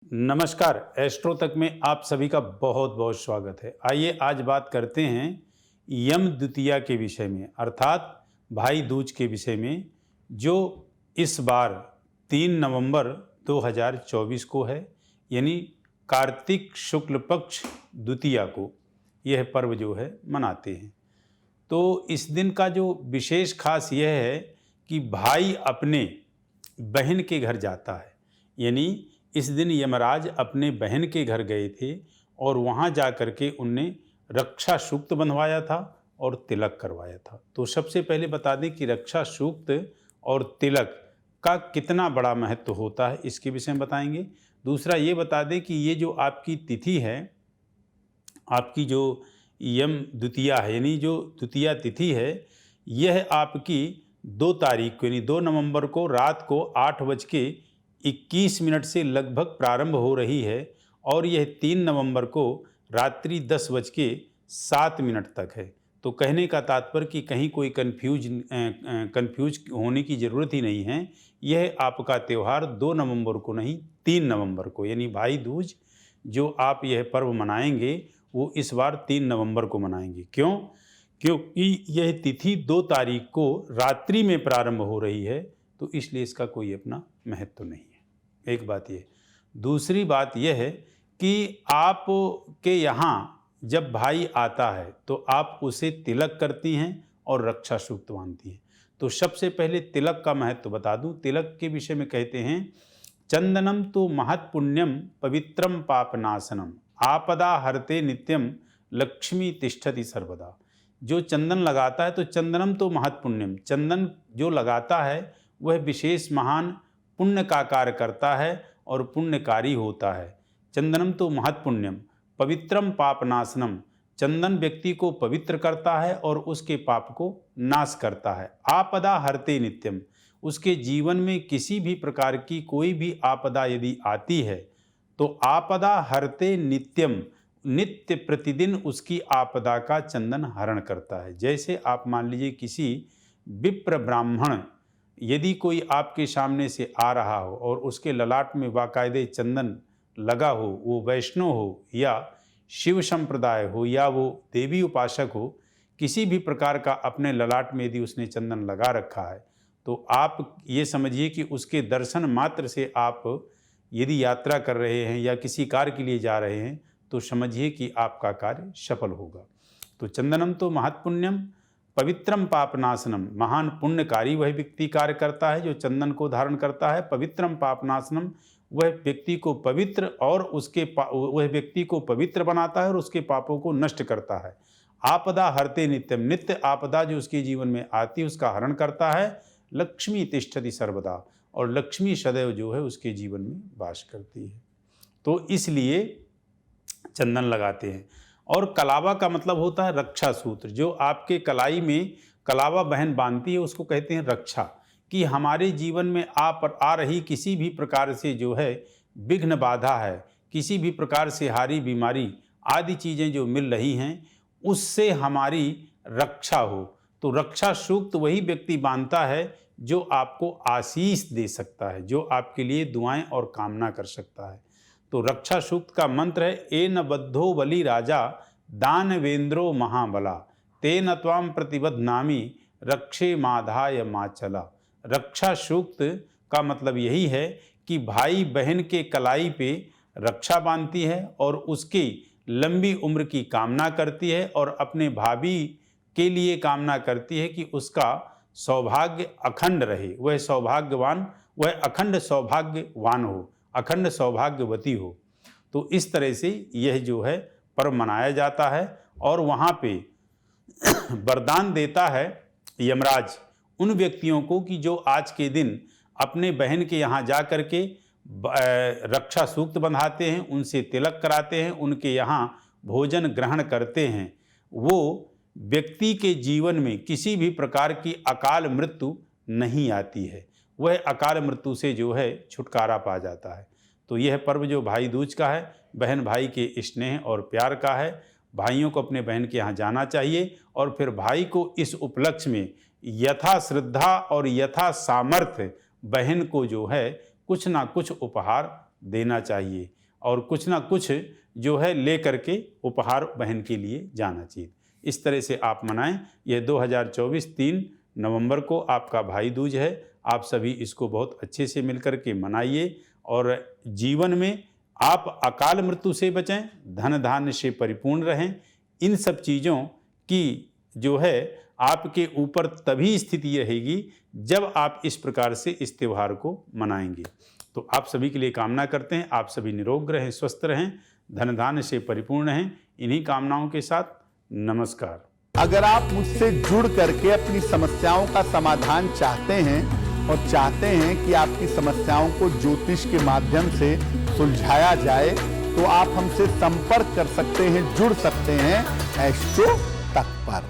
नमस्कार। एस्ट्रो तक में आप सभी का बहुत बहुत स्वागत है। आइए आज बात करते हैं यम द्वितीया के विषय में, अर्थात भाई दूज के विषय में, जो इस बार 3 नवंबर 2024 को है, यानी कार्तिक शुक्ल पक्ष द्वितीया को यह पर्व जो है मनाते हैं। तो इस दिन का जो विशेष खास यह है कि भाई अपने बहन के घर जाता है, यानी इस दिन यमराज अपने बहन के घर गए थे और वहाँ जा कर के उनने रक्षा सूक्त बंधवाया था और तिलक करवाया था। तो सबसे पहले बता दें कि रक्षा सूक्त और तिलक का कितना बड़ा महत्व होता है, इसके विषय में बताएंगे। दूसरा ये बता दें कि ये जो आपकी तिथि है, आपकी जो यम द्वितीया है, यानी जो द्वितीया तिथि है, यह आपकी 2 तारीख को यानी 2 नवंबर को रात को 8:21 से लगभग प्रारंभ हो रही है और यह 3 नवंबर को रात्रि 10:07 तक है। तो कहने का तात्पर्य कि कहीं कोई कंफ्यूज होने की ज़रूरत ही नहीं है। यह आपका त्यौहार 2 नवंबर को नहीं, 3 नवंबर को, यानी भाई दूज जो आप यह पर्व मनाएंगे वो इस बार 3 नवंबर को मनाएंगे। क्यों? क्योंकि यह तिथि 2 तारीख को रात्रि में प्रारंभ हो रही है, तो इसलिए इसका कोई अपना महत्व नहीं है। एक बात ये। दूसरी बात यह है कि आप के यहाँ जब भाई आता है तो आप उसे तिलक करती हैं और रक्षा सूक्त बांधती हैं। तो सबसे पहले तिलक का महत्व बता दूं। तिलक के विषय में कहते हैं, चंदनम तो महत् पुण्यम पवित्रम पापनाशनम आपदा हरते नित्यम लक्ष्मी तिष्ठति सर्वदा। जो चंदन लगाता है, तो चंदनम तो महत् पुण्यम, चंदन जो लगाता है वह विशेष महान पुण्य का कार्य करता है और पुण्यकारी होता है। चंदनम तो महत् पुण्यम पवित्रम पापनाशनम, चंदन व्यक्ति को पवित्र करता है और उसके पाप को नाश करता है। आपदा हरते नित्यम, उसके जीवन में किसी भी प्रकार की कोई भी आपदा यदि आती है तो आपदा हरते नित्यम, नित्य प्रतिदिन उसकी आपदा का चंदन हरण करता है। जैसे आप मान लीजिए किसी विप्र ब्राह्मण यदि कोई आपके सामने से आ रहा हो और उसके ललाट में बाकायदे चंदन लगा हो, वो वैष्णव हो या शिव संप्रदाय हो या वो देवी उपासक हो, किसी भी प्रकार का अपने ललाट में यदि उसने चंदन लगा रखा है, तो आप ये समझिए कि उसके दर्शन मात्र से आप यदि यात्रा कर रहे हैं या किसी कार्य के लिए जा रहे हैं तो समझिए कि आपका कार्य सफल होगा। तो चंदनम तो महत्पुण्यम पवित्रम पापनाशनम, महान पुण्यकारी वह व्यक्ति कार्य करता है जो चंदन को धारण करता है। पवित्रम पापनाशनम, वह व्यक्ति को पवित्र और वह व्यक्ति को पवित्र बनाता है और उसके पापों को नष्ट करता है। आपदा हरते नित्यम, नित्य आपदा जो उसके जीवन में आती है उसका हरण करता है। लक्ष्मी तिष्ठति सर्वदा, और लक्ष्मी सदैव जो है उसके जीवन में वास करती है। तो इसलिए चंदन लगाते हैं। और कलावा का मतलब होता है रक्षा सूत्र, जो आपके कलाई में कलावा बहन बांधती है उसको कहते हैं रक्षा। कि हमारे जीवन में आ रही किसी भी प्रकार से जो है विघ्न बाधा है, किसी भी प्रकार से हारी बीमारी आदि चीज़ें जो मिल रही हैं उससे हमारी रक्षा हो। तो रक्षा सूक्त वही व्यक्ति बांधता है जो आपको आशीष दे सकता है, जो आपके लिए दुआएं और कामना कर सकता है। तो रक्षा सूक्त का मंत्र है, एन बद्धो बलि राजा दानवेंद्रो महाबला तेन त्वाम प्रतिबध्नामि रक्षे माधाय माचला। रक्षा सूक्त का मतलब यही है कि भाई बहन के कलाई पे रक्षा बांधती है और उसकी लंबी उम्र की कामना करती है और अपने भाभी के लिए कामना करती है कि उसका सौभाग्य अखंड रहे, वह सौभाग्यवान, वह अखंड सौभाग्यवान हो, अखंड सौभाग्यवती हो। तो इस तरह से यह जो है पर्व मनाया जाता है। और वहाँ पे वरदान देता है यमराज उन व्यक्तियों को कि जो आज के दिन अपने बहन के यहाँ जा कर के रक्षा सूक्त बंधाते हैं, उनसे तिलक कराते हैं, उनके यहाँ भोजन ग्रहण करते हैं, वो व्यक्ति के जीवन में किसी भी प्रकार की अकाल मृत्यु नहीं आती है, वह अकाल मृत्यु से जो है छुटकारा पा जाता है। तो यह पर्व जो भाई दूज का है, बहन भाई के स्नेह और प्यार का है। भाइयों को अपने बहन के यहाँ जाना चाहिए और फिर भाई को इस उपलक्ष्य में यथा श्रद्धा और यथा सामर्थ्य बहन को जो है कुछ ना कुछ उपहार देना चाहिए और कुछ ना कुछ जो है ले करके उपहार बहन के लिए जाना चाहिए। इस तरह से आप मनाएं। यह 2024 3 नवंबर को आपका भाई दूज है। आप सभी इसको बहुत अच्छे से मिलकर के मनाइए और जीवन में आप अकाल मृत्यु से बचें, धन धान्य से परिपूर्ण रहें। इन सब चीज़ों की जो है आपके ऊपर तभी स्थिति रहेगी जब आप इस प्रकार से इस त्यौहार को मनाएंगे। तो आप सभी के लिए कामना करते हैं, आप सभी निरोग रहें, स्वस्थ रहें, धन धान्य से परिपूर्ण रहें। इन्हीं कामनाओं के साथ नमस्कार। अगर आप मुझसे जुड़ करके अपनी समस्याओं का समाधान चाहते हैं और चाहते हैं कि आपकी समस्याओं को ज्योतिष के माध्यम से सुलझाया जाए, तो आप हमसे संपर्क कर सकते हैं, जुड़ सकते हैं एस्ट्रो तक पर।